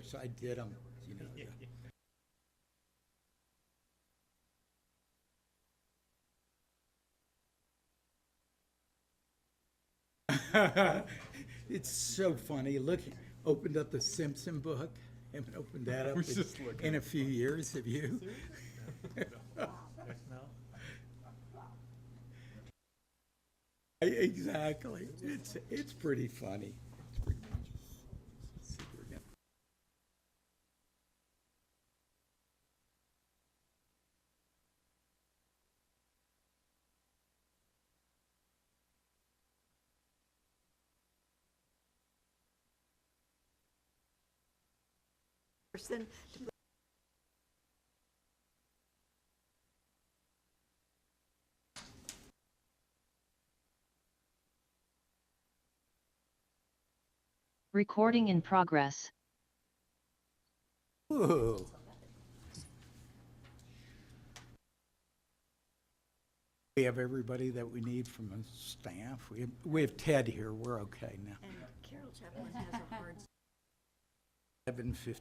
course, I did them, you know. It's so funny. Look, opened up the Simpson book. Haven't opened that up in a few years. Have you? Exactly. It's pretty funny. It's pretty funny. Let's see what we got. Person to Recording in progress. Whoa. We have everybody that we need from the staff. We have Ted here. We're okay now. and Carol Chaplin has a hard 7:50.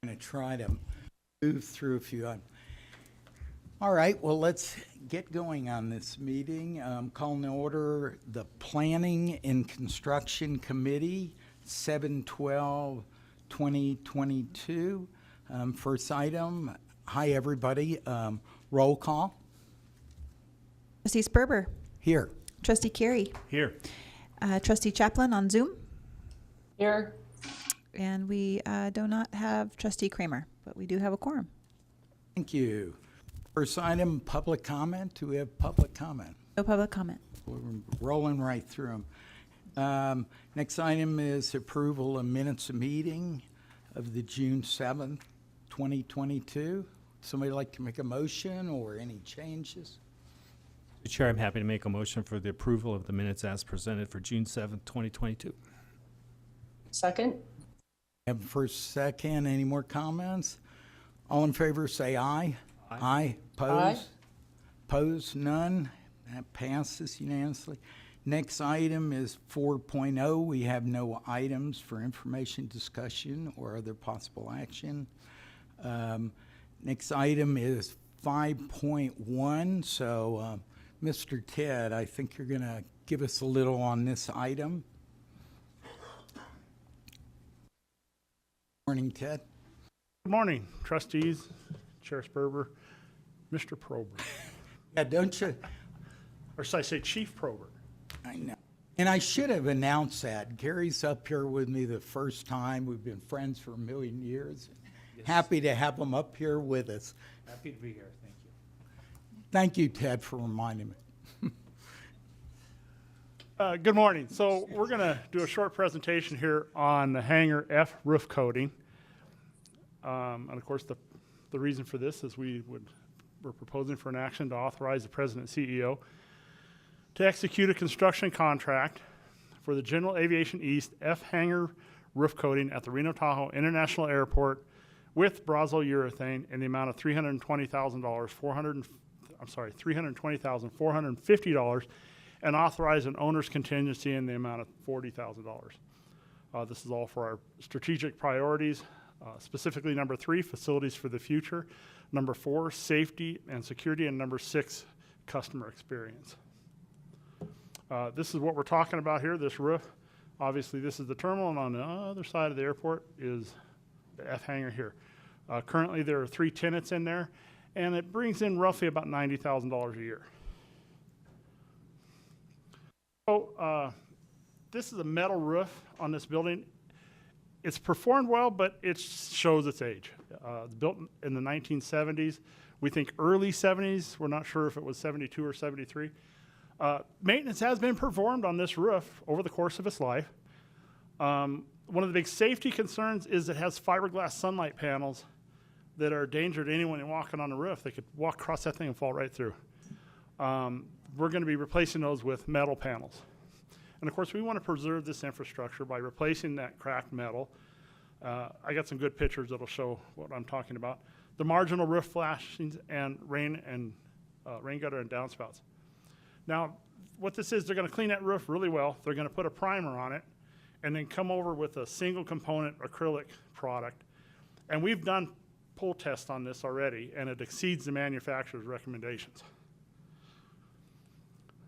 I'm going to try to move through a few. All right, well, let's get going on this meeting. Calling to order the Planning and Construction Committee, 7/12/2022. First item, hi, everybody. Roll call. Trustee Sperber. Here. Trustee Carey. Here. Trustee Chaplin on Zoom. Here. And we do not have Trustee Kramer, but we do have a quorum. Thank you. First item, public comment. Do we have public comment? No public comment. We're rolling right through them. Next item is approval of minutes of meeting of the June 7th, 2022. Somebody like to make a motion or any changes? Mr. Chair, I'm happy to make a motion for the approval of the minutes as presented for June 7th, 2022. Second. Have first, second. Any more comments? All in favor, say aye. Aye. Pose? Pose, none. That passes unanimously. Next item is 4.0. We have no items for information, discussion, or other possible action. Next item is 5.1. So, Mr. Ted, I think you're going to give us a little on this item. Morning, Ted. Good morning, trustees, Chair Sperber, Mr. Prober, Yeah, don't you? or should I say Chief Prober? I know. And I should have announced that. Gary's up here with me the first time. We've been friends for a million years. Yes. Happy to have him up here with us. Happy to be here. Thank you. Thank you, Ted, for reminding me. Good morning. So we're going to do a short presentation here on the Hangar F roof coating. And of course, the reason for this is we're proposing for an action to authorize the President and CEO to execute a construction contract for the General Aviation East F Hangar roof coating at the Reno Tahoe International Airport with Brazil Urethane in the amount of $320,450, and authorize an owner's contingency in the amount of $40,000. This is all for our strategic priorities, specifically number 3, facilities for the future, number 4, safety and security, and number 6, customer experience. This is what we're talking about here, this roof. Obviously, this is the terminal, and on the other side of the airport is the F hangar here. Currently, there are 3 tenants in there, and it brings in roughly about $90,000 a year. So, this is a metal roof on this building. It's performed well, but it shows its age. It's built in the 1970s. We think early 70s. We're not sure if it was 72 or 73. Maintenance has been performed on this roof over the course of its life. One of the big safety concerns is it has fiberglass sunlight panels that are a danger to anyone walking on the roof. They could walk across that thing and fall right through. We're going to be replacing those with metal panels. And of course, we want to preserve this infrastructure by replacing that cracked metal. I got some good pictures that'll show what I'm talking about. The marginal roof flashings and rain gutter and downspouts. Now, what this is, they're going to clean that roof really well. They're going to put a primer on it, and then come over with a single component acrylic product. And we've done pull tests on this already, and it exceeds the manufacturer's recommendations.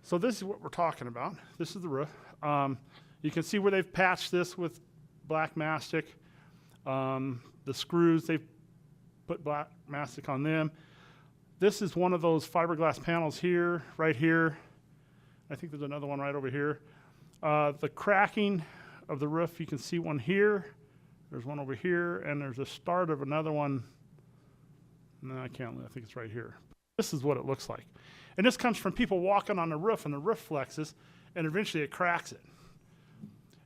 So this is what we're talking about. This is the roof. You can see where they've patched this with black mastic. The screws, they've put black mastic on them. This is one of those fiberglass panels here, right here. I think there's another one right over here. The cracking of the roof, you can see one here. There's one over here, and there's a start of another one. No, I think it's right here. This is what it looks like. And this comes from people walking on the roof, and the roof flexes, and eventually it cracks it.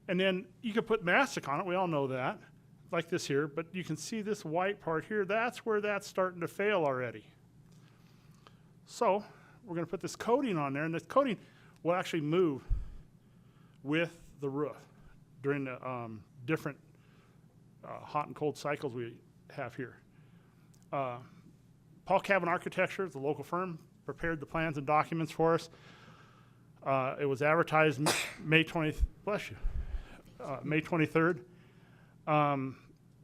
And then you could put mastic on it, we all know that, like this here, but you can see this white part here, that's where that's starting to fail already. So we're gonna put this coating on there, and this coating will actually move with the roof during the different hot and cold cycles we have here. Paul Cabin Architecture, the local firm, prepared the plans and documents for us. It was advertised May 23rd.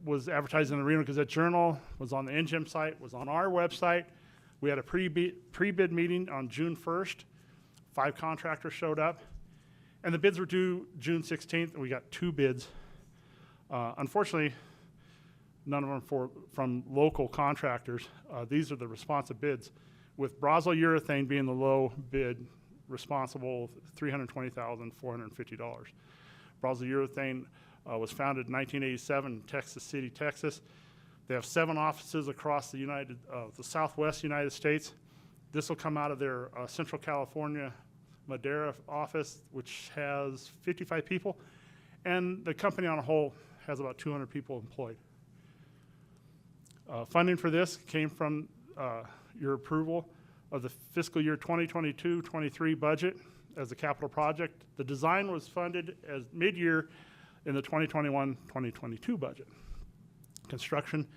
Was advertised in the Reno Gazette Journal, was on the NGEM site, was on our website. We had a pre-bid meeting on June 1st. 5 contractors showed up. And the bids were due June 16th, and we got 2 bids. Unfortunately, none of them from local contractors. These are the responsive bids, with Brazil Urethane being the low bid, responsible $320,450. Brazil Urethane was founded in 1987 in Texas City, Texas. They have 7 offices across the Southwest United States. This will come out of their Central California Madera office, which has 55 people, and the company on a whole has about 200 people employed. Funding for this came from your approval of the fiscal year 2022-23 budget as a capital project. The design was funded as mid-year in the 2021-2022 budget. Construction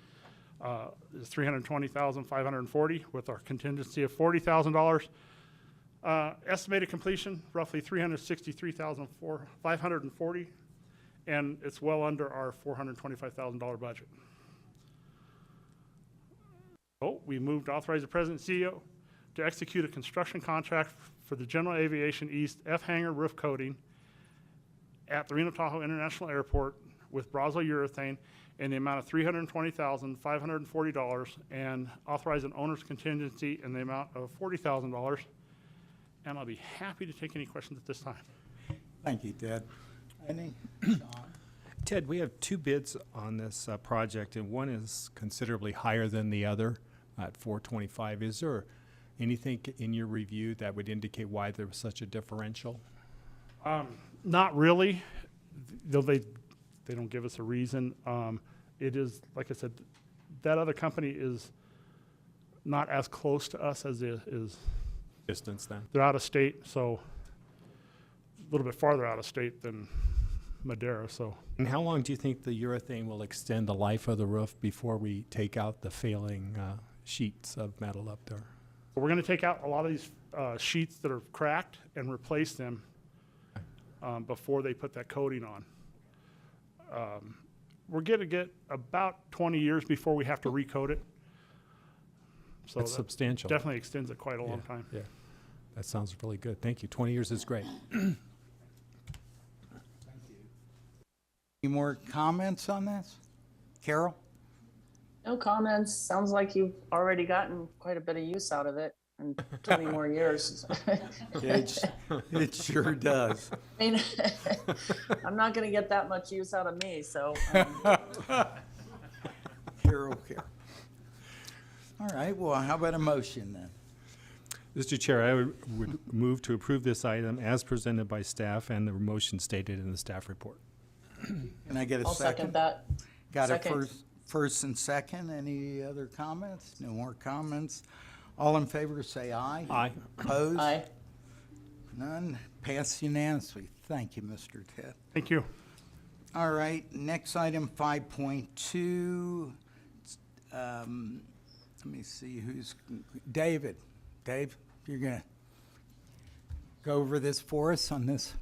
is $320,540 with our contingency of $40,000. Estimated completion, roughly $363,540, and it's well under our $425,000 budget. So we moved to authorize the President and CEO to execute a construction contract for the General Aviation East F-Hangar roof coating at the Reno Tahoe International Airport with Brazil Urethane in the amount of $320,540, and authorize an owner's contingency in the amount of $40,000. And I'll be happy to take any questions at this time. Thank you, Ted. Any? Sean? Ted, we have 2 bids on this project, and one is considerably higher than the other at $425. Is there anything in your review that would indicate why there was such a differential? Not really. Though they don't give us a reason. It is, like I said, that other company is not as close to us as it is. Distance then? They're out of state, so a little bit farther out of state than Madera. So And how long do you think the urethane will extend the life of the roof before we take out the failing sheets of metal up there? we're going to take out a lot of these sheets that are cracked and replace them before they put that coating on. We're going to get about 20 years before we have to recoat it. So That's that substantial. definitely extends it quite a long time. Yeah, that sounds really good. Thank you. 20 years is great. Any more comments on this? Carol? No comments. Sounds like you've already gotten quite a bit of use out of it in 20 more years. It sure does. I mean, I'm not going to get that much use out of me, so. Carol. All right, well, how about a motion then? Mr. Chair, I would move to approve this item as presented by staff and the motion stated in the staff report. Can I get a I'll second second? that. Got a Second. first and second. Any other comments? No more comments. All in favor, say aye. Aye. Opposed? Aye. None. Passed unanimously. Thank you, Mr. Ted. Thank you. All right, next item, 5.2. Let me see who's, David. Dave, you're going to go over this for us on this?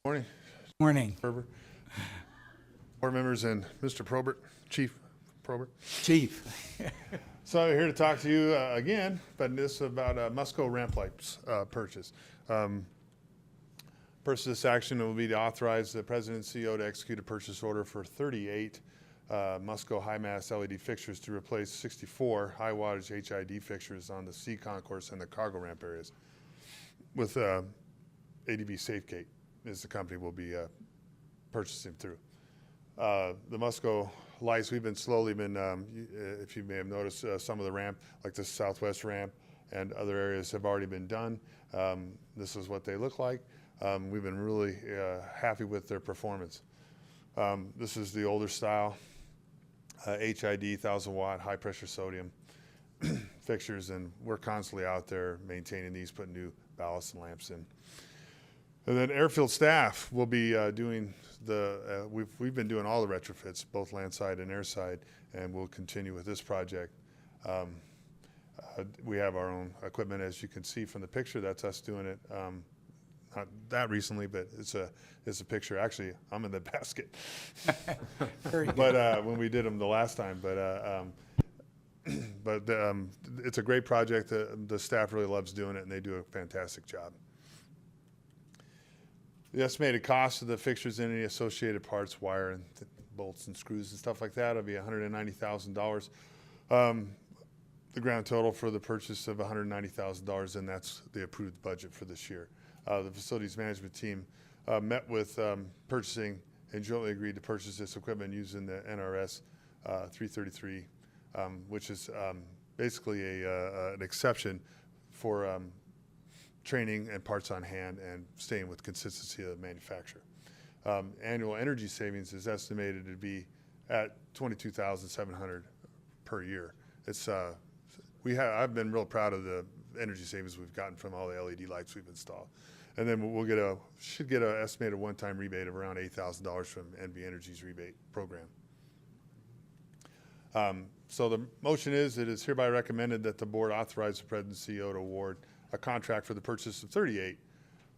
Morning, Morning. Ferber. Board members and Mr. Probert, Chief Probert. Chief. So I'm here to talk to you again, but this is about Musco ramp lights purchase. Purchase this action will be to authorize the president and CEO to execute a purchase order for 38 Musco high mass LED fixtures to replace 64 high wattage HID fixtures on the C concourse and the cargo ramp areas with ADB SafeGate is the company will be purchasing through. The Musco lights, we've been slowly if you may have noticed, some of the ramp, like the southwest ramp and other areas have already been done. This is what they look like. We've been really happy with their performance. This is the older style, HID, 1,000 watt, high pressure sodium fixtures, and we're constantly out there maintaining these, putting new ballasts and lamps in. And then airfield staff will be doing we've been doing all the retrofits, both landside and airside, and we'll continue with this project. We have our own equipment, as you can see from the picture. That's us doing it. Not that recently, but it's a picture. Actually, I'm in the basket. But when we did them the last time, it's a great project. The staff really loves doing it, and they do a fantastic job. The estimated cost of the fixtures and any associated parts, wire and bolts and screws and stuff like that will be $190,000. The grand total for the purchase of $190,000, and that's the approved budget for this year. The facilities management team met with purchasing and jointly agreed to purchase this equipment using the NRS 333, which is basically an exception for training and parts on hand and staying with consistency of the manufacturer. Annual energy savings is estimated to be at $22,700 per year. It's I've been real proud of the energy savings we've gotten from all the LED lights we've installed. And then we'll should get an estimated one-time rebate of around $8,000 from NV Energy's rebate program. So the motion is, it is hereby recommended that the board authorize the president and CEO to award a contract for the purchase of 38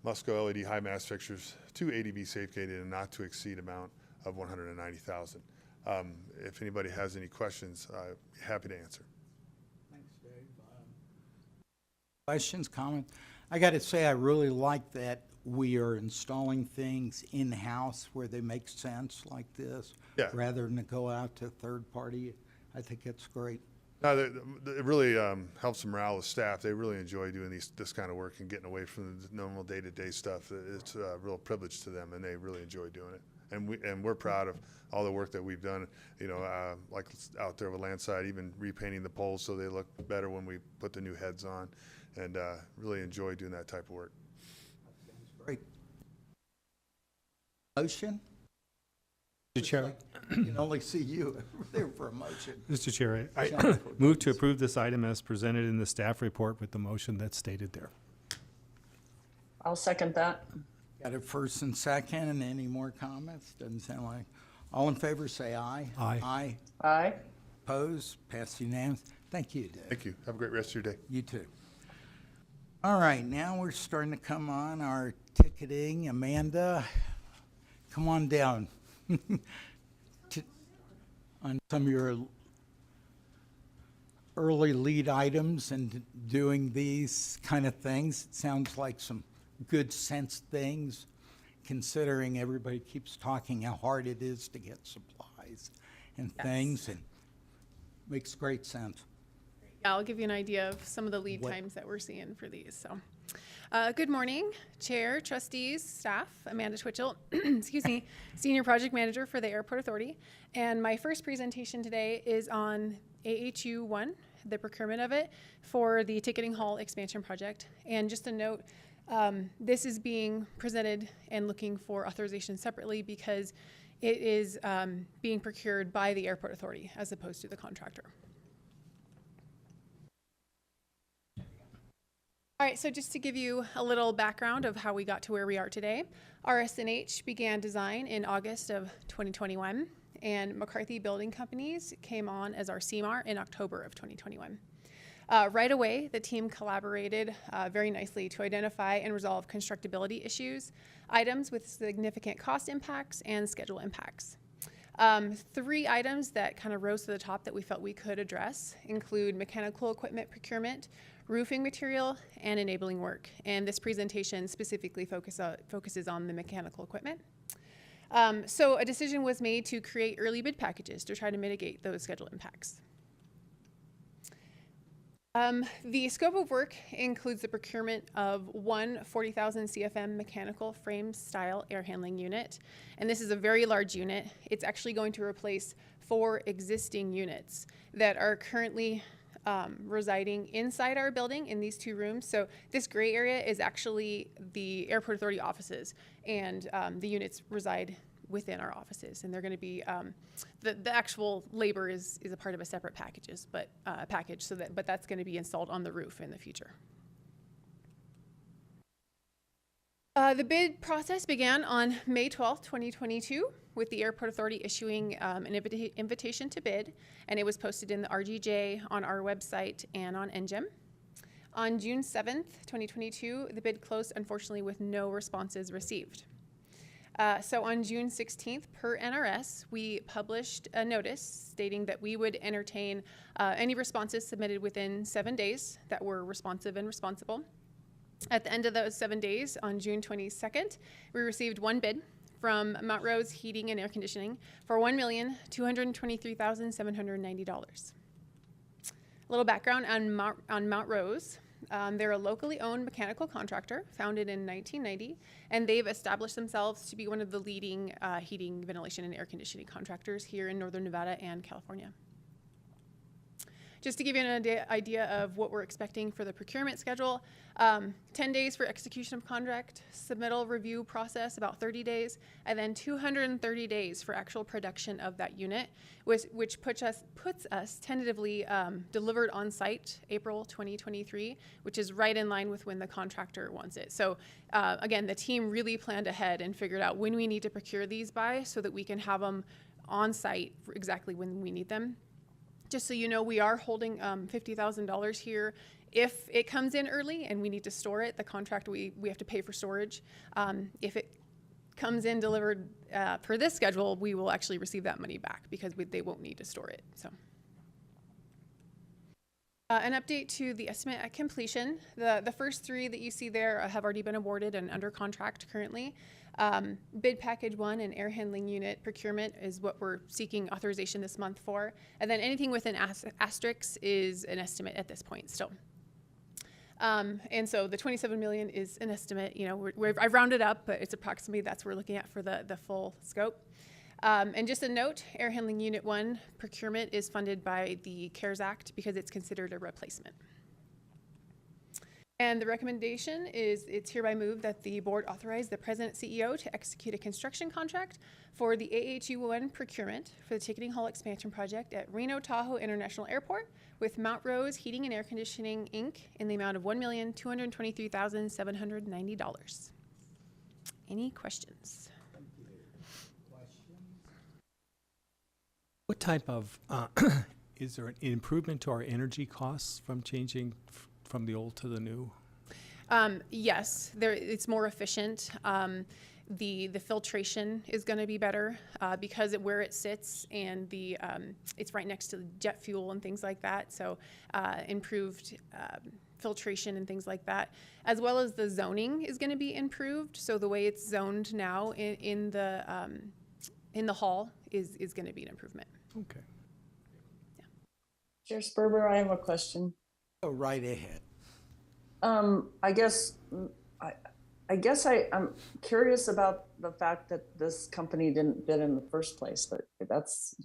Musco LED high mass fixtures to ADB SafeGate in a not to exceed amount of $190,000. If anybody has any questions, I'd be happy to answer. Thanks, Dave. Questions, comments? I got to say, I really like that we are installing things in-house where they make sense like this, Yeah. rather than to go out to third party. I think it's great. No, it really helps the morale of staff. They really enjoy doing this kind of work and getting away from the normal day-to-day stuff. It's a real privilege to them, and they really enjoy doing it. And we're proud of all the work that we've done. You know, like out there with Landside, even repainting the poles so they look better when we put the new heads on, and really enjoy doing that type of work. Great. Motion? Mr. Chair, I can only see you over there for a motion. Mr. Chair, I move to approve this item as presented in the staff report with the motion that's stated there. I'll second that. Got a first and second, and any more comments? Doesn't sound like. All in favor, say aye. Aye. Aye. Aye. Opposed? Passed unanimous. Thank you, Dave. Thank you. Have a great rest of your day. You too. All right, now we're starting to come on our ticketing. Amanda, come on down. On some of your early lead items and doing these kind of things. It sounds like some good sense things, considering everybody keeps talking how hard it is to get supplies and things, and makes great sense. I'll give you an idea of some of the lead What- times that we're seeing for these. So, good morning, Chair, trustees, staff. Amanda Twitchell, excuse me, Senior Project Manager for the Airport Authority. And my first presentation today is on AHU 1, the procurement of it for the ticketing hall expansion project. And just a note, this is being presented and looking for authorization separately because it is being procured by the Airport Authority as opposed to the contractor. All right, so just to give you a little background of how we got to where we are today, RS&H began design in August of 2021, and McCarthy Building Companies came on as our CMAR in October of 2021. Right away, the team collaborated very nicely to identify and resolve constructability issues, items with significant cost impacts and schedule impacts. 3 items that kind of rose to the top that we felt we could address include mechanical equipment procurement, roofing material, and enabling work. And this presentation specifically focuses on the mechanical equipment. So a decision was made to create early bid packages to try to mitigate those schedule impacts. The scope of work includes the procurement of one 40,000 CFM mechanical frame style air handling unit. And this is a very large unit. It's actually going to replace 4 existing units that are currently residing inside our building in these 2 rooms. So this gray area is actually the Airport Authority offices, and the units reside within our offices, and they're going to be the actual labor is a part of a separate package, so that but that's going to be installed on the roof in the future. The bid process began on May 12th, 2022, with the Airport Authority issuing an invitation to bid, and it was posted in the RGJ, on our website, and on NGEM. On June 7th, 2022, the bid closed, unfortunately, with no responses received. So on June 16th, per NRS, we published a notice stating that we would entertain any responses submitted within 7 days that were responsive and responsible. At the end of those 7 days, on June 22nd, we received 1 bid from Mount Rose Heating and Air Conditioning for $1,223,790. A little background on Mount Rose. They're a locally owned mechanical contractor founded in 1990, and they've established themselves to be one of the leading heating, ventilation, and air conditioning contractors here in Northern Nevada and California. Just to give you an idea of what we're expecting for the procurement schedule, 10 days for execution of contract, submittal review process about 30 days, and then 230 days for actual production of that unit, which puts us tentatively delivered on site April 2023, which is right in line with when the contractor wants it. So again, the team really planned ahead and figured out when we need to procure these by so that we can have them on site for exactly when we need them. Just so you know, we are holding $50,000 here. If it comes in early and we need to store it, the contract, we have to pay for storage. If it comes in delivered per this schedule, we will actually receive that money back because they won't need to store it. So, an update to the estimate at completion. The first 3 that you see there have already been awarded and under contract currently. Bid package 1 and air handling unit procurement is what we're seeking authorization this month for. And then anything with an asterisk is an estimate at this point still. And so the 27 million is an estimate. You know, I've rounded up, but it's approximately that's what we're looking at for the full scope. And just a note, air handling unit 1 procurement is funded by the CARES Act because it's considered a replacement. And the recommendation is it's hereby moved that the board authorize the president CEO to execute a construction contract for the AHU1 procurement for the ticketing hall expansion project at Reno Tahoe International Airport with Mount Rose Heating and Air Conditioning, Inc. in the amount of $1,223,790. Any questions? What type of, is there an improvement to our energy costs from changing from the old to the new? Yes, it's more efficient. The filtration is going to be better because where it sits and it's right next to the jet fuel and things like that. So improved filtration and things like that, as well as the zoning is going to be improved. So the way it's zoned now in the hall is going to be an improvement. Okay. Chair Sperber, I have a question. Go right ahead. I guess I'm curious about the fact that this company didn't bid in the first place, but it's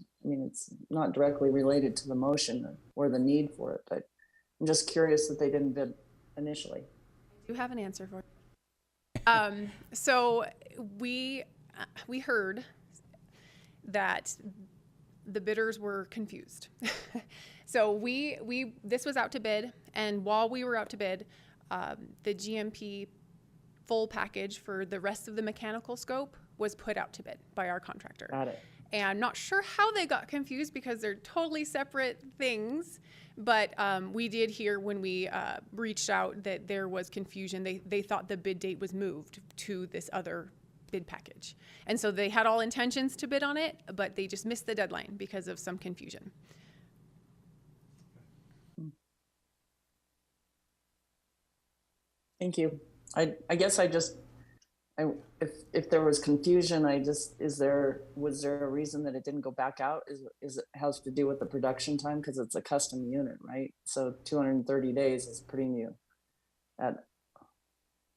not directly related to the motion or the need for it, but I'm just curious that they didn't bid initially. I do have an answer for it. So we heard that the bidders were confused. So this was out to bid, and while we were out to bid, the GMP full package for the rest of the mechanical scope was put out to bid by our contractor. Got it. And I'm not sure how they got confused because they're totally separate things. But we did hear when we reached out that there was confusion. They thought the bid date was moved to this other bid package. And so they had all intentions to bid on it, but they just missed the deadline because of some confusion. Thank you. I guess if there was confusion, was there a reason that it didn't go back out? Is it has to do with the production time? Because it's a custom unit, right? So 230 days is pretty new.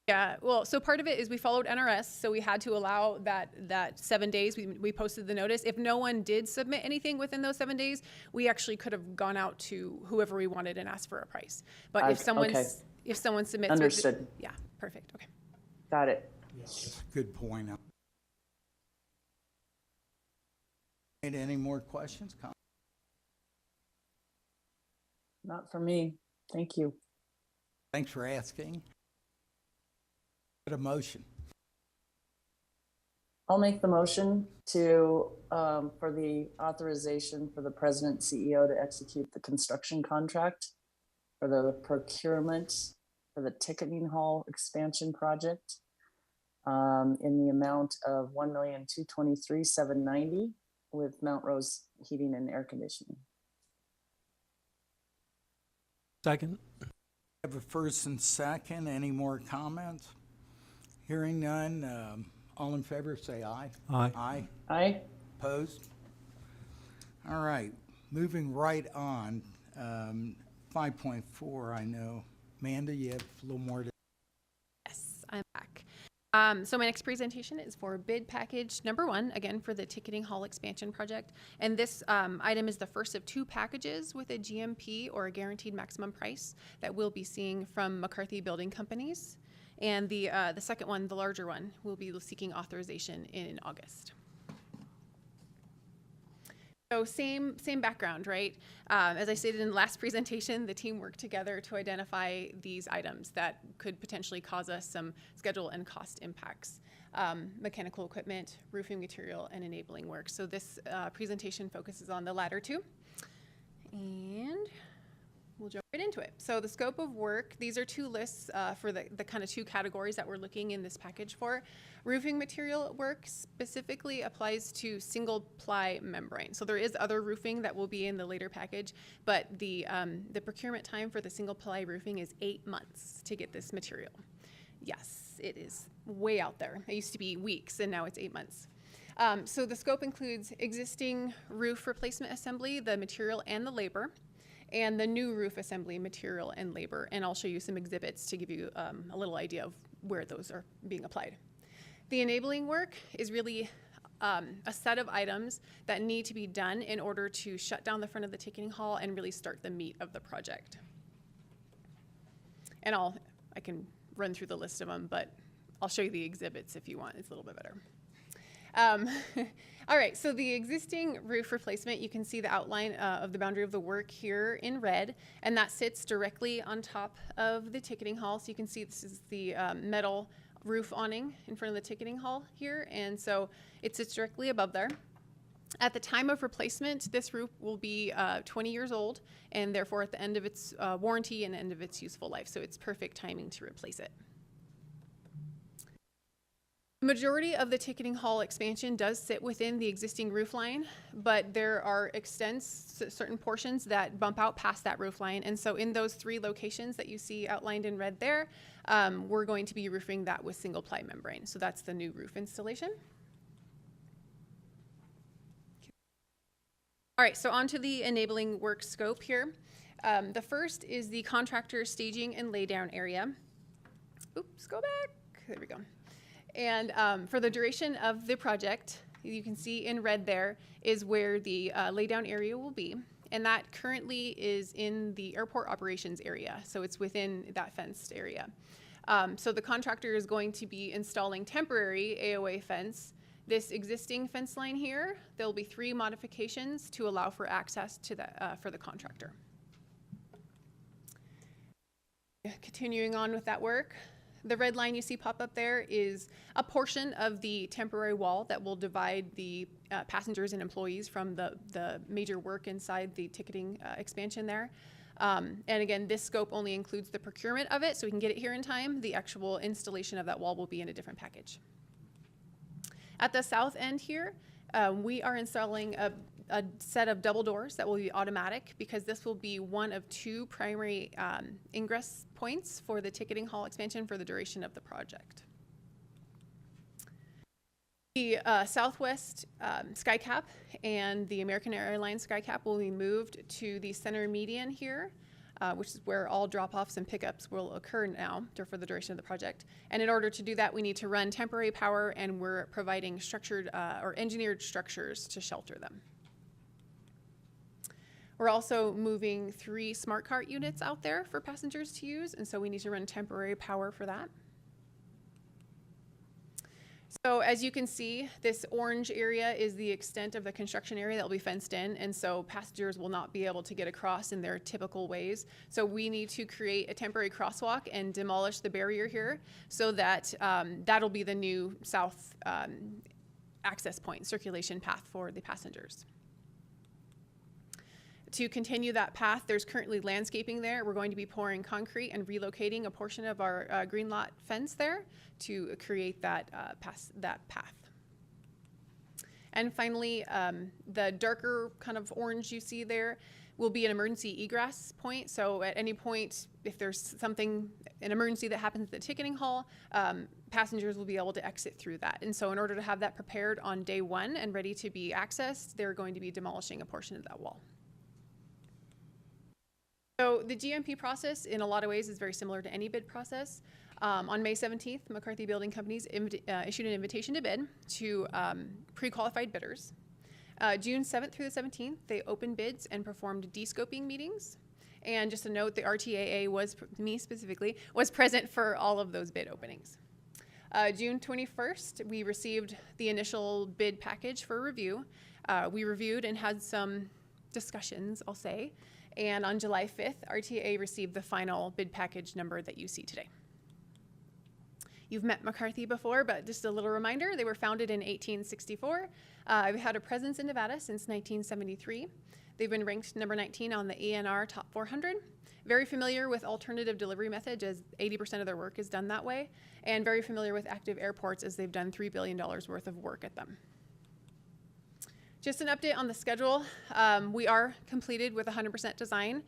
Yeah, well, so part of it is we followed NRS, so we had to allow that 7 days. We posted the notice. If no one did submit anything within those 7 days, we actually could have gone out to whoever we wanted and asked for a price. But if someone submits, Understood. Yeah, perfect. Okay. Got it. Good point. Any more questions? Not for me. Thank you. Thanks for asking. Get a motion. I'll make the motion to for the authorization for the president and CEO to execute the construction contract for the procurement for the ticketing hall expansion project in the amount of $1,223,790 with Mount Rose Heating and Air Conditioning. Second. Have a first and second. Any more comments? Hearing none. All in favor, say aye. Aye. Aye. Aye. Opposed? All right. Moving right on. 5.4, I know. Amanda, you have a little more to. Yes, I'm back. So my next presentation is for bid package number 1, again for the ticketing hall expansion project. And this item is the first of 2 packages with a GMP or a guaranteed maximum price that we'll be seeing from McCarthy Building Companies. And the second one, the larger one, will be seeking authorization in August. So same background, right? As I stated in the last presentation, the team worked together to identify these items that could potentially cause us some schedule and cost impacts. Mechanical equipment, roofing material, and enabling work. So this presentation focuses on the latter 2. And we'll jump right into it. So the scope of work, these are 2 lists for the kind of 2 categories that we're looking in this package for. Roofing material work specifically applies to single ply membrane. So there is other roofing that will be in the later package, but the procurement time for the single ply roofing is 8 months to get this material. Yes, it is way out there. It used to be weeks and now it's 8 months. So the scope includes existing roof replacement assembly, the material and the labor, and the new roof assembly material and labor. And I'll show you some exhibits to give you a little idea of where those are being applied. The enabling work is really a set of items that need to be done in order to shut down the front of the ticketing hall and really start the meat of the project. And I can run through the list of them, but I'll show you the exhibits if you want. It's a little bit better. All right, so the existing roof replacement, you can see the outline of the boundary of the work here in red, and that sits directly on top of the ticketing hall. So you can see this is the metal roof awning in front of the ticketing hall here, and so it sits directly above there. At the time of replacement, this roof will be 20 years old, and therefore at the end of its warranty and end of its useful life, so it's perfect timing to replace it. The majority of the ticketing hall expansion does sit within the existing roof line, but there are certain portions that bump out past that roof line. And so in those 3 locations that you see outlined in red there, we're going to be roofing that with single ply membrane. So that's the new roof installation. All right, so on to the enabling work scope here. The first is the contractor staging and laydown area. Oops, go back. There we go. And for the duration of the project, you can see in red there is where the laydown area will be. And that currently is in the airport operations area. So it's within that fenced area. So the contractor is going to be installing temporary AOA fence. This existing fence line here, there'll be 3 modifications to allow for access to that for the contractor. Continuing on with that work. The red line you see pop up there is a portion of the temporary wall that will divide the passengers and employees from the major work inside the ticketing expansion there. And again, this scope only includes the procurement of it, so we can get it here in time. The actual installation of that wall will be in a different package. At the south end here, we are installing a set of double doors that will be automatic, because this will be one of two primary ingress points for the ticketing hall expansion for the duration of the project. The Southwest SkyCap and the American Airlines SkyCap will be moved to the center median here, which is where all drop-offs and pickups will occur now for the duration of the project. And in order to do that, we need to run temporary power, and we're providing structured or engineered structures to shelter them. We're also moving 3 smart cart units out there for passengers to use, and so we need to run temporary power for that. So as you can see, this orange area is the extent of the construction area that will be fenced in, and so passengers will not be able to get across in their typical ways. So we need to create a temporary crosswalk and demolish the barrier here, so that that'll be the new south access point, circulation path for the passengers. To continue that path, there's currently landscaping there. We're going to be pouring concrete and relocating a portion of our green lot fence there to create that path. And finally, the darker kind of orange you see there will be an emergency egress point. So at any point, if there's an emergency that happens at the ticketing hall, passengers will be able to exit through that. And so in order to have that prepared on day 1 and ready to be accessed, they're going to be demolishing a portion of that wall. So the GMP process in a lot of ways is very similar to any bid process. On May 17th, McCarthy Building Companies issued an invitation to bid to pre-qualified bidders. June 7th through the 17th, they opened bids and performed de-scoping meetings. And just a note, the RTAA was present for all of those bid openings. June 21st, we received the initial bid package for review. We reviewed and had some discussions, I'll say. And on July 5th, RTA received the final bid package number that you see today. You've met McCarthy before, but just a little reminder, they were founded in 1864. They've had a presence in Nevada since 1973. They've been ranked number 19 on the ENR Top 400. Very familiar with alternative delivery methods, as 80% of their work is done that way, and very familiar with active airports, as they've done $3 billion worth of work at them. Just an update on the schedule. We are completed with 100% design.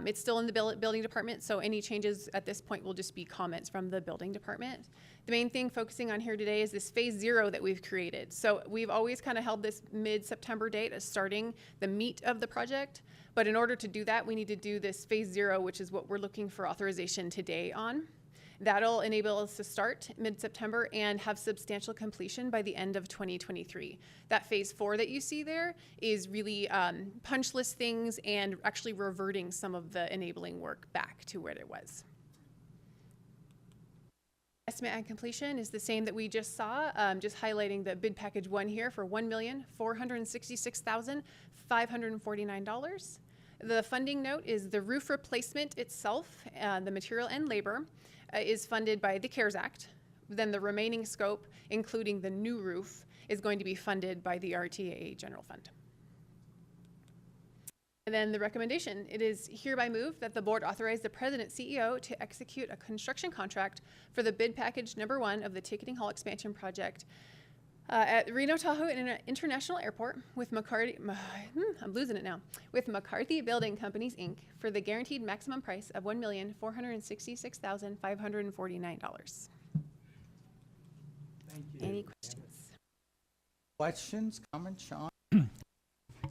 It's still in the building department, so any changes at this point will just be comments from the building department. The main thing focusing on here today is this phase 0 that we've created. So we've always kind of held this mid-September date as starting the meat of the project, but in order to do that, we need to do this phase 0, which is what we're looking for authorization today on. That'll enable us to start mid-September and have substantial completion by the end of 2023. That phase 4 that you see there is really punch list things and actually reverting some of the enabling work back to where it was. Estimate and completion is the same that we just saw, just highlighting the bid package 1 here for $1,466,549. The funding note is the roof replacement itself, the material and labor, is funded by the CARES Act. Then the remaining scope, including the new roof, is going to be funded by the RTAA General Fund. And then the recommendation, it is hereby moved that the board authorize the President CEO to execute a construction contract for the bid package number 1 of the ticketing hall expansion project at Reno Tahoe International Airport with McCarthy, I'm losing it now, with McCarthy Building Companies, Inc. for the guaranteed maximum price of $1,466,549. Thank you. Any questions? Questions, comments, Sean?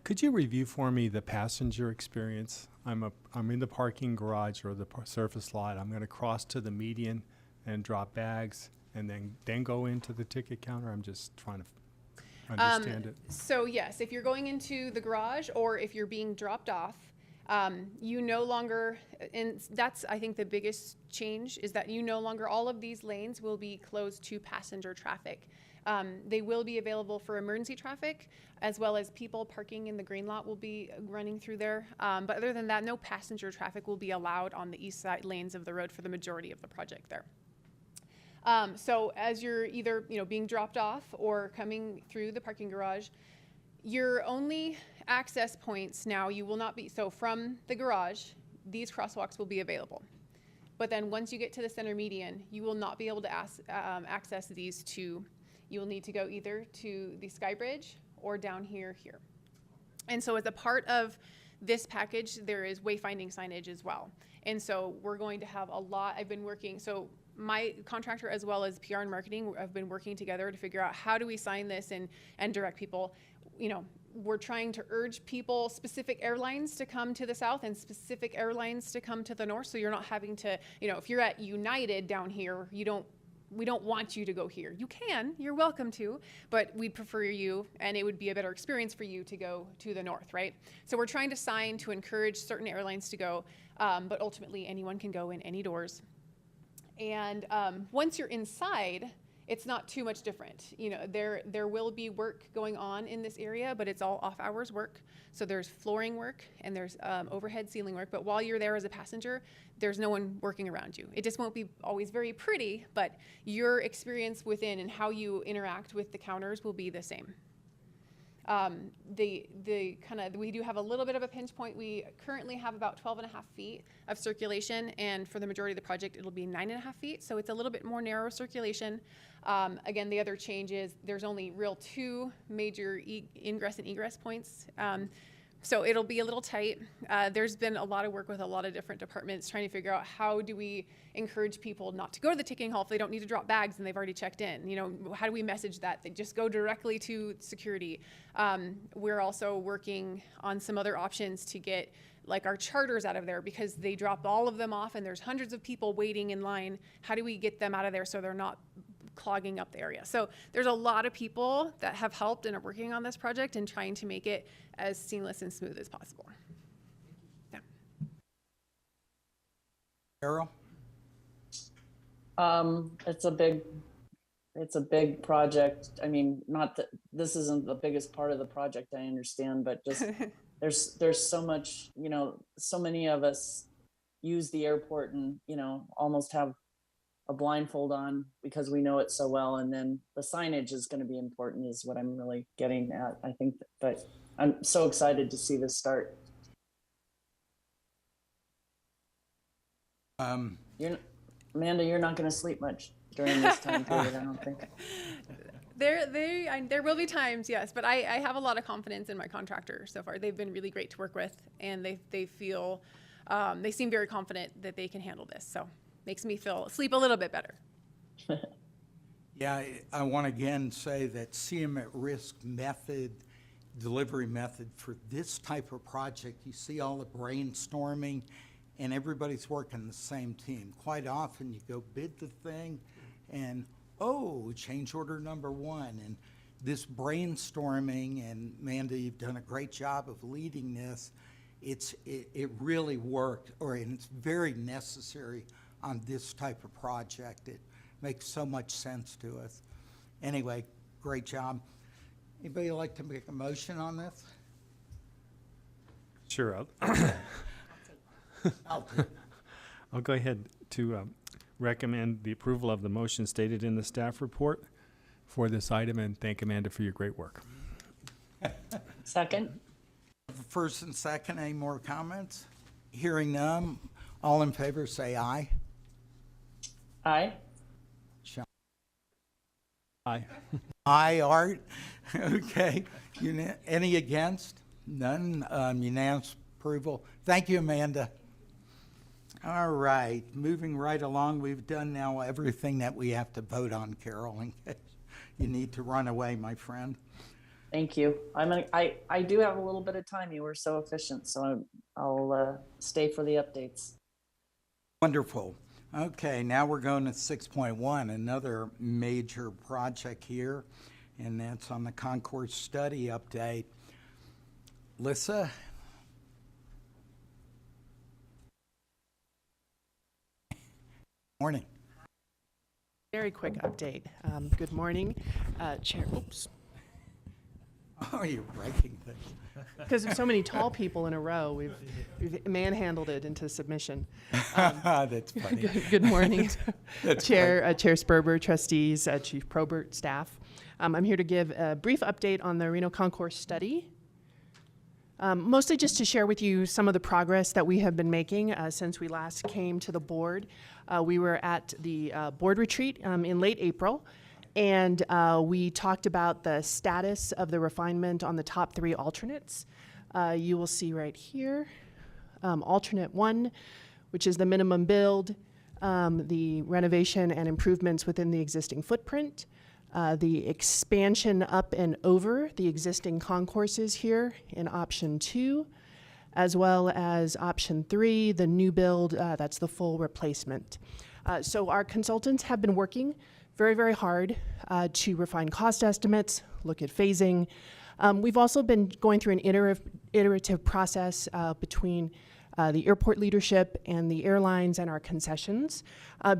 Could you review for me the passenger experience? I'm in the parking garage or the surface lot. I'm going to cross to the median and drop bags and then go into the ticket counter. I'm just trying to understand it. So yes, if you're going into the garage or if you're being dropped off, you no longer, and that's I think the biggest change, is that you no longer, all of these lanes will be closed to passenger traffic. They will be available for emergency traffic, as well as people parking in the green lot will be running through there. But other than that, no passenger traffic will be allowed on the east side lanes of the road for the majority of the project there. So as you're either, being dropped off or coming through the parking garage, your only access points now, you will not be, so from the garage, these crosswalks will be available. But then once you get to the center median, you will not be able to access these two. You will need to go either to the Sky Bridge or down here. And so as a part of this package, there is wayfinding signage as well. And so we're going to have a lot, so my contractor as well as PR and marketing have been working together to figure out how do we sign this and direct people. We're trying to urge people, specific airlines to come to the south and specific airlines to come to the north. So you're not having to, if you're at United down here, we don't want you to go here. You can, you're welcome to, but we'd prefer you, and it would be a better experience for you to go to the north, right? So we're trying to sign to encourage certain airlines to go, but ultimately anyone can go in any doors. And once you're inside, it's not too much different. There will be work going on in this area, but it's all off hours work. So there's flooring work and there's overhead ceiling work. But while you're there as a passenger, there's no one working around you. It just won't be always very pretty, but your experience within and how you interact with the counters will be the same. We do have a little bit of a pinch point. We currently have about 12.5 feet of circulation, and for the majority of the project, it'll be 9.5 feet. So it's a little bit more narrow circulation. Again, the other change is there's only two major ingress and egress points. So it'll be a little tight. There's been a lot of work with a lot of different departments trying to figure out how do we encourage people not to go to the ticketing hall if they don't need to drop bags and they've already checked in. How do we message that? They just go directly to security. We're also working on some other options to get our charters out of there because they drop all of them off and there's hundreds of people waiting in line. How do we get them out of there so they're not clogging up the area? So there's a lot of people that have helped and are working on this project and trying to make it as seamless and smooth as possible. Yeah. Carol? It's a big project. I mean, not that this isn't the biggest part of the project, I understand, but just there's so much, so many of us use the airport and, almost have a blindfold on because we know it so well. And then the signage is going to be important is what I'm really getting at. I think but I'm so excited to see this start. Amanda, you're not going to sleep much during this time period, I don't think. There will be times, yes, but I have a lot of confidence in my contractor so far. They've been really great to work with, and they seem very confident that they can handle this. So makes me sleep a little bit better. Yeah, I want to again say that CM at Risk delivery method for this type of project, you see all the brainstorming and everybody's working the same team. Quite often you go bid the thing and, change order number 1. And this brainstorming, and Amanda, you've done a great job of leading this. It really worked, and it's very necessary on this type of project. It makes so much sense to us. Anyway, great job. Anybody like to make a motion on this? Sure. I'll do. I'll go ahead to recommend the approval of the motion stated in the staff report for this item and thank Amanda for your great work. Second. First and second, any more comments? Hearing none, all in favor say aye. Aye. Aye. Aye, Art. Okay. Any against? None. Unanimous approval. Thank you, Amanda. All right. Moving right along, we've done now everything that we have to vote on, Carol, in case you need to run away, my friend. Thank you. I do have a little bit of time. You were so efficient, so I'll stay for the updates. Wonderful. Okay, now we're going to 6.1, another major project here, and that's on the Concourse study update. Lissa? Morning. Very quick update. Good morning, Chair. Oops. Oh, you're breaking things. Because of so many tall people in a row, we've manhandled it into submission. That's funny. Good morning, That's Chair Sperber, trustees, Chief Probert, staff. I'm here to give a brief update on the Reno Concourse study. Mostly just to share with you some of the progress that we have been making since we last came to the board. We were at the board retreat in late April, and we talked about the status of the refinement on the top 3 alternates. You will see right here, alternate 1, which is the minimum build, the renovation and improvements within the existing footprint, the expansion up and over the existing concourses here in option 2, as well as option 3, the new build, that's the full replacement. So our consultants have been working very, very hard to refine cost estimates, look at phasing. We've also been going through an iterative process between the airport leadership and the airlines and our concessions,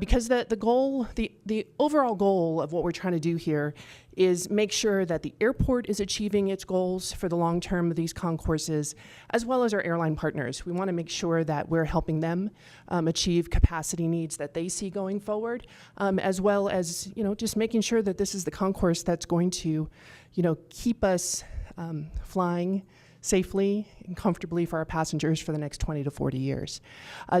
because the overall goal of what we're trying to do here is make sure that the airport is achieving its goals for the long term of these concourses, as well as our airline partners. We want to make sure that we're helping them achieve capacity needs that they see going forward, as well as just making sure that this is the concourse that's going to keep us flying safely and comfortably for our passengers for the next 20 to 40 years.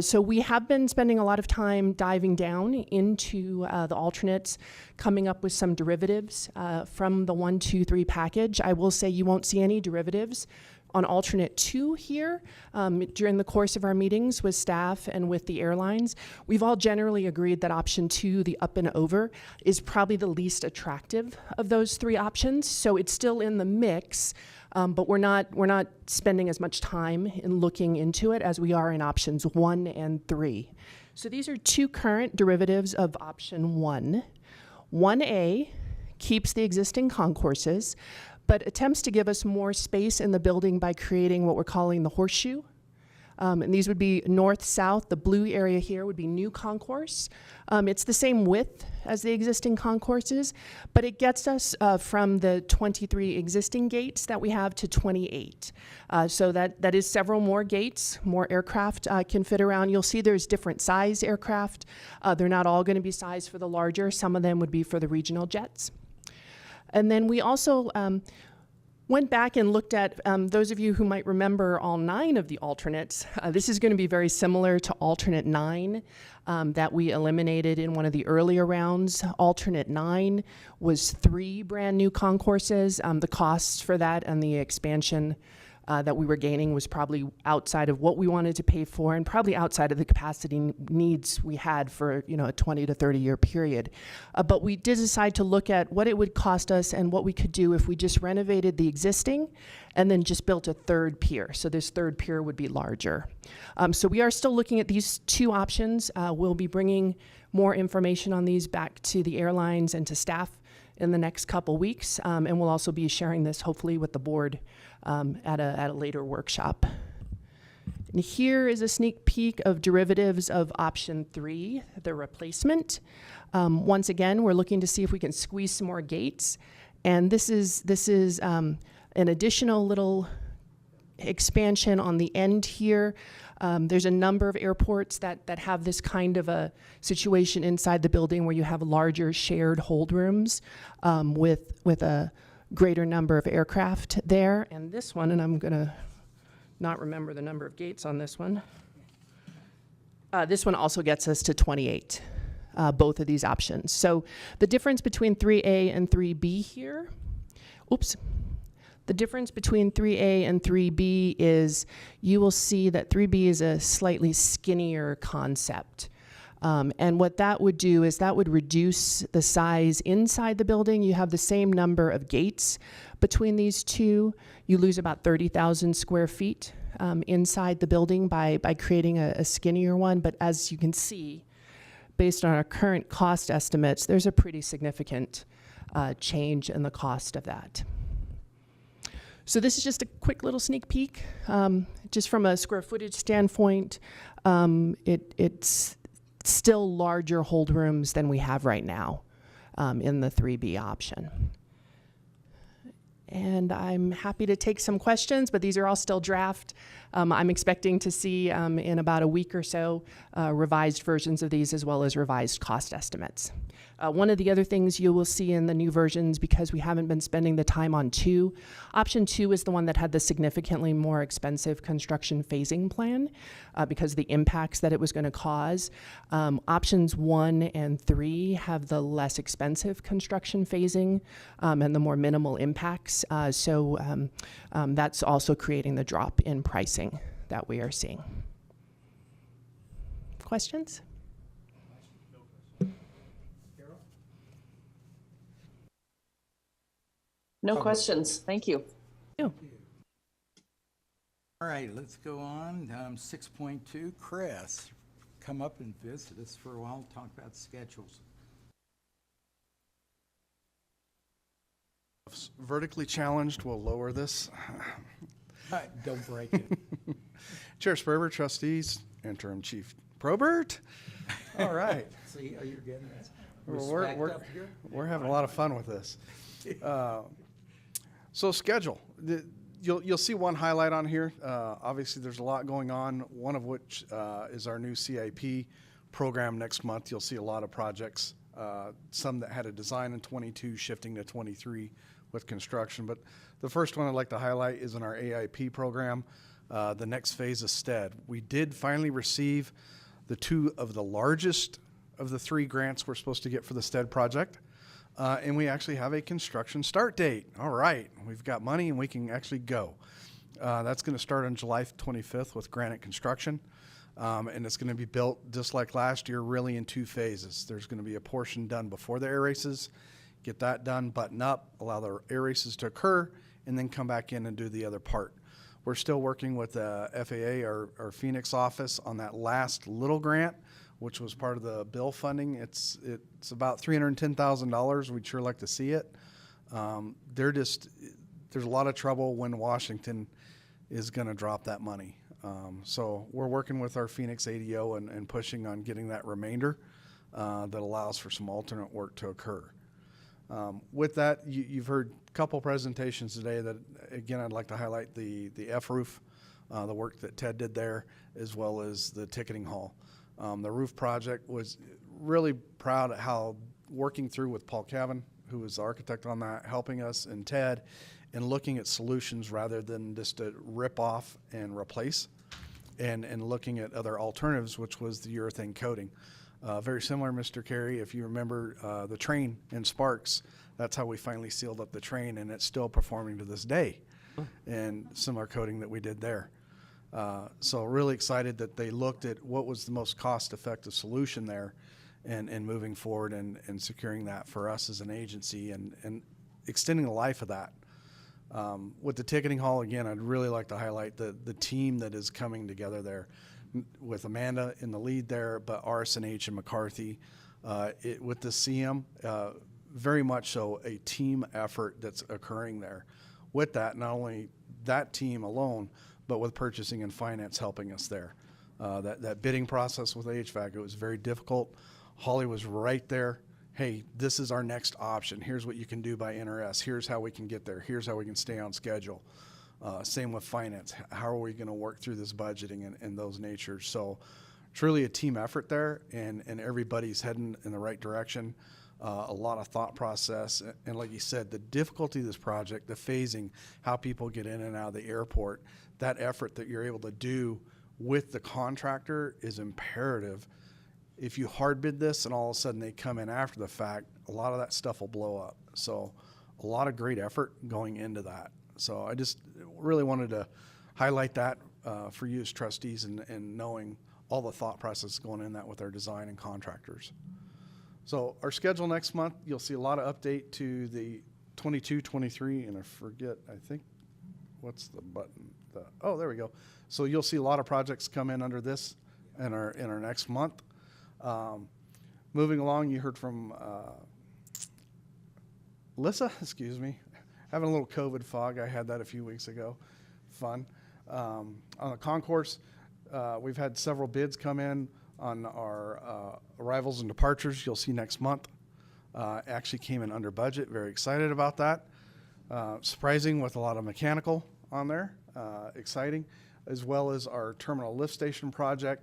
So we have been spending a lot of time diving down into the alternates, coming up with some derivatives from the 1, 2, 3 package. I will say you won't see any derivatives on alternate 2 here. During the course of our meetings with staff and with the airlines, we've all generally agreed that option 2, the up and over, is probably the least attractive of those 3 options. So it's still in the mix, but we're not spending as much time in looking into it as we are in options 1 and 3. So these are 2 current derivatives of option 1. 1A keeps the existing concourses, but attempts to give us more space in the building by creating what we're calling the horseshoe. And these would be north-south. The blue area here would be new concourse. It's the same width as the existing concourses, but it gets us from the 23 existing gates that we have to 28. So that is several more gates, more aircraft can fit around. You'll see there's different size aircraft. They're not all going to be sized for the larger. Some of them would be for the regional jets. And then we also went back and looked at, those of you who might remember all 9 of the alternates, this is going to be very similar to alternate 9 that we eliminated in one of the earlier rounds. Alternate 9 was 3 brand new concourses. The costs for that and the expansion that we were gaining was probably outside of what we wanted to pay for and probably outside of the capacity needs we had for a 20 to 30 year period. But we did decide to look at what it would cost us and what we could do if we just renovated the existing and then just built a 3rd pier. So this 3rd pier would be larger. So we are still looking at these 2 options. We'll be bringing more information on these back to the airlines and to staff in the next couple weeks, and we'll also be sharing this hopefully with the board at a later workshop. And here is a sneak peek of derivatives of option 3, the replacement. Once again, we're looking to see if we can squeeze some more gates, and this is an additional little expansion on the end here. There's a number of airports that have this kind of a situation inside the building where you have larger shared hold rooms with a greater number of aircraft there. And this one, and I'm going to not remember the number of gates on this one. This one also gets us to 28, both of these options. So the difference between 3A and 3B here, the difference between 3A and 3B is you will see that 3B is a slightly skinnier concept. And what that would do is that would reduce the size inside the building. You have the same number of gates between these 2. You lose about 30,000 square feet inside the building by creating a skinnier one. But as you can see, based on our current cost estimates, there's a pretty significant change in the cost of that. So this is just a quick little sneak peek. Just from a square footage standpoint, it's still larger hold rooms than we have right now in the 3B option. And I'm happy to take some questions, but these are all still draft. I'm expecting to see in about a week or so revised versions of these as well as revised cost estimates. One of the other things you will see in the new versions, because we haven't been spending the time on 2, option 2 is the one that had the significantly more expensive construction phasing plan because of the impacts that it was going to cause. Options 1 and 3 have the less expensive construction phasing and the more minimal impacts. So that's also creating the drop in pricing that we are seeing. Questions? No questions. Thank you. You. All right, let's go on. 6.2, Chris, come up and visit us for a while, talk about schedules. Vertically challenged will lower this. Don't break it. Chair Sperber, trustees, interim chief Probert. All right. See how you're getting this? Well, Respect up here? we're having a lot of fun with this. So schedule. You'll see one highlight on here. Obviously, there's a lot going on, one of which is our new CIP program next month. You'll see a lot of projects, some that had a design in 22 shifting to 23 with construction. But the first one I'd like to highlight is in our AIP program, the next phase of STED. We did finally receive the 2 of the largest of the 3 grants we're supposed to get for the STED project. And we actually have a construction start date. All right, we've got money and we can actually go. That's going to start on July 25th with Granite Construction. And it's going to be built just like last year, really in 2 phases. There's going to be a portion done before the air races, get that done, button up, allow the air races to occur, and then come back in and do the other part. We're still working with the FAA, our Phoenix office, on that last little grant, which was part of the bill funding. It's about $310,000. We'd sure like to see it. There's a lot of trouble when Washington is going to drop that money. So we're working with our Phoenix ADO and pushing on getting that remainder that allows for some alternate work to occur. With that, you've heard a couple presentations today that, again, I'd like to highlight the F-roof, the work that Ted did there, as well as the ticketing hall. The roof project was really proud of how working through with Paul Cavan, who was the architect on that, helping us, and Ted, and looking at solutions rather than just to rip off and replace, and looking at other alternatives, which was the urethane coating. Very similar, Mr. Carey, if you remember the train in Sparks, that's how we finally sealed up the train, and it's still performing to this day, and similar coating that we did there. So really excited that they looked at what was the most cost-effective solution there and moving forward and securing that for us as an agency and extending the life of that. With the ticketing hall, again, I'd really like to highlight the team that is coming together there with Amanda in the lead there, but RSNH and McCarthy with the CM, very much so a team effort that's occurring there. With that, not only that team alone, but with purchasing and finance helping us there. That bidding process with HVAC, it was very difficult. Holly was right there. Hey, this is our next option. Here's what you can do by NRS. Here's how we can get there. Here's how we can stay on schedule. Same with finance. How are we going to work through this budgeting and those natures? So truly a team effort there, and everybody's heading in the right direction. A lot of thought process. And like you said, the difficulty of this project, the phasing, how people get in and out of the airport, that effort that you're able to do with the contractor is imperative. If you hard bid this and all of a sudden they come in after the fact, a lot of that stuff will blow up. So a lot of great effort going into that. So I just really wanted to highlight that for you as trustees and knowing all the thought process going in that with our design and contractors. So our schedule next month, you'll see a lot of update to the 22, 23, and I forget, I think, what's the button? Oh, there we go. So you'll see a lot of projects come in under this in our next month. Moving along, you heard from Lissa, excuse me, having a little COVID fog. I had that a few weeks ago. Fun. On the concourse, we've had several bids come in on our arrivals and departures. You'll see next month. Actually came in under budget. Very excited about that. Surprising with a lot of mechanical on there, exciting, as well as our terminal lift station project.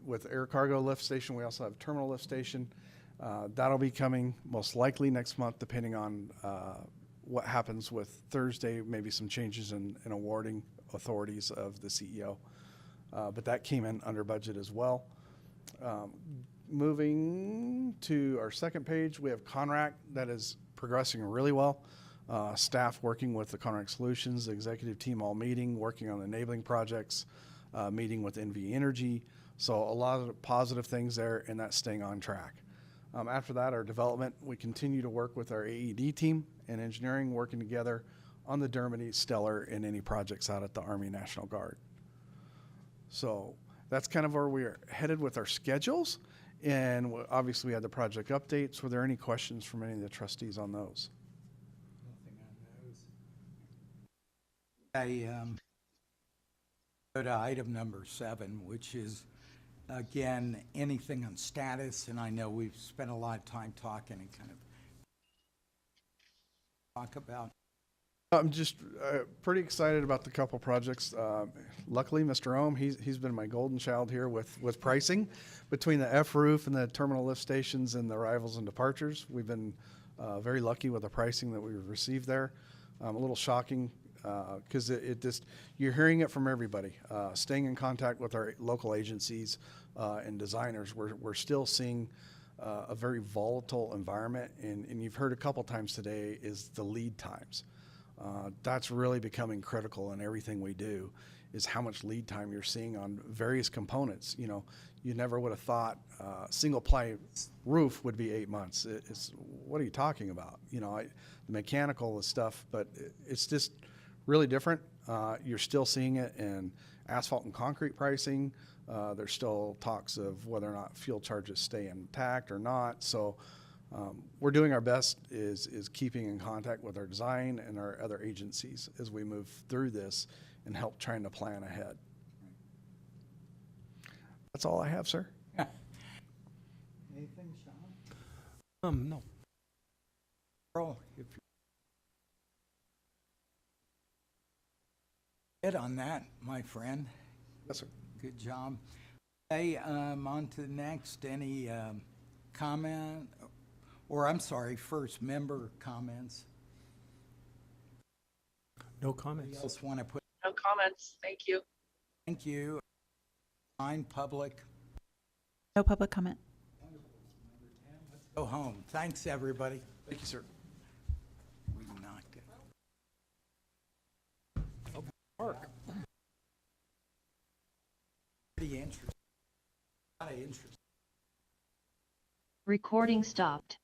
With air cargo lift station, we also have terminal lift station. That'll be coming most likely next month, depending on what happens with Thursday, maybe some changes in awarding authorities of the CEO. But that came in under budget as well. Moving to our second page, we have Conrac that is progressing really well. Staff working with the Conrac Solutions, the executive team all meeting, working on enabling projects, meeting with NV Energy. So a lot of positive things there, and that's staying on track. After that, our development, we continue to work with our AED team and engineering, working together on the Dermody, Stellar, and any projects out at the Army National Guard. So that's kind of where we're headed with our schedules. And obviously we had the project updates. Were there any questions from any of the trustees on those? I go to item number 7, which is, again, anything on status, and I know we've spent a lot of time talking and kind of talk about. I'm just pretty excited about the couple projects. Luckily, Mr. Ohm, he's been my golden child here with pricing. Between the F-roof and the terminal lift stations and the arrivals and departures, we've been very lucky with the pricing that we've received there. A little shocking because it just, you're hearing it from everybody. Staying in contact with our local agencies and designers, we're still seeing a very volatile environment. And you've heard a couple times today is the lead times. That's really becoming critical in everything we do, is how much lead time you're seeing on various components. You know, you never would have thought single ply roof would be 8 months. It's what are you talking about? You know, the mechanical is stuff, but it's just really different. You're still seeing it in asphalt and concrete pricing. There's still talks of whether or not fuel charges stay intact or not. So we're doing our best is keeping in contact with our design and our other agencies as we move through this and help trying to plan ahead. That's all I have, sir. Anything, Sean? No. Carl, if you hit on that, my friend. Yes, sir. Good job. Hey, on to the next. Any comment? Or I'm sorry, first member comments. No Anybody comments. else want to put? No comments. Thank you. Thank you. Fine, public. No public comment. Go home. Thanks, everybody. Thank you, sir. We knocked it. Pretty interesting. A lot of interest. Recording stopped.